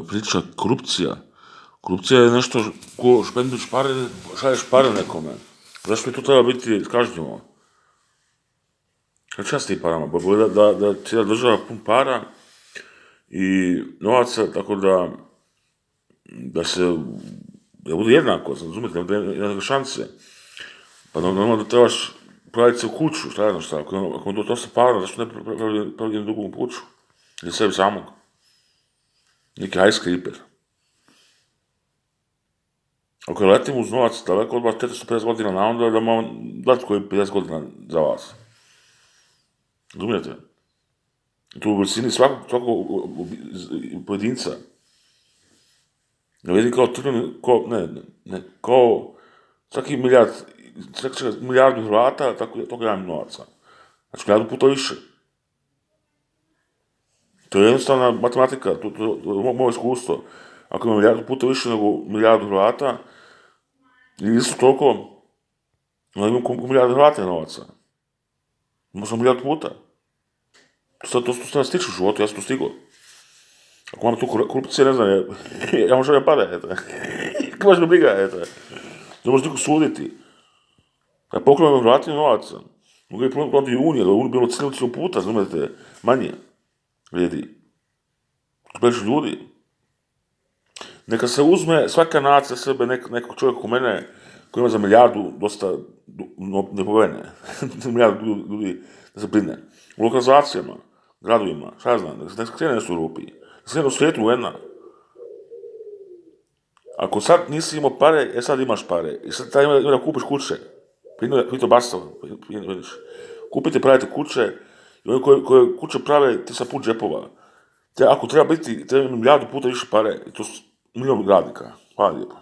priča korupcija. Korupcija je nešto ko špendiš pare, šalješ pare nekome. Zašto bi to treba biti kažnjivo? Šta s tim parama? Bolje da cijela država pun para i novaca, tako da bude jednako, razumijete, da jednake šanse. Pa normalno da trebaš praviti se u kuću, šta, ako ima dosta para, zašto ne pravi jednu drugu kuću? Ili sebi samog. Neki skyscraper. Ako letimo uz novac daleko od vas 450 godina na onda, da vam dati koji 50 godina za vas. Razumijete? Tu u visini svakog pojedinca. Ne vidim kao svaki milijardu Hrvata, tako ja imam novaca. Znači, milijardu puta više. To je jednostavna matematika, to je moje iskustvo. Ako ima milijardu puta više nego milijardu Hrvata, ili isto toliko, onda imam milijardu Hrvata novaca. Imao sam milijardu puta. To se nas tiče u životu, ja sam to stigao. Ako imam tu korupcije, ne znam, ja možda ne pare, kako baš me briga, ne može niko suditi. Da pokrenemo Hrvatinu novaca, mogu je protiv Unije, da Unije bilo cijelo puta, znate, manje vrijedi. Previše ljudi. Neka se uzme svaka nacija sebe, nekog čovjeka u mene, koji ima za milijardu dosta nepovene, milijardu ljudi da se brine. U lokalizacijama, gradovima, šta ja znam, da se krene nešto u Europi, da se krene u svijetu jedna. Ako sad nisi imao pare, sad imaš pare. I sad taj ima da kupiš kuće. Pito Bastava, kupite, pravite kuće, i oni koji kuće prave, ti sa put džepova. Ako treba biti, treba milijardu puta više pare, i to su milijon radnika. Hvala lijepo.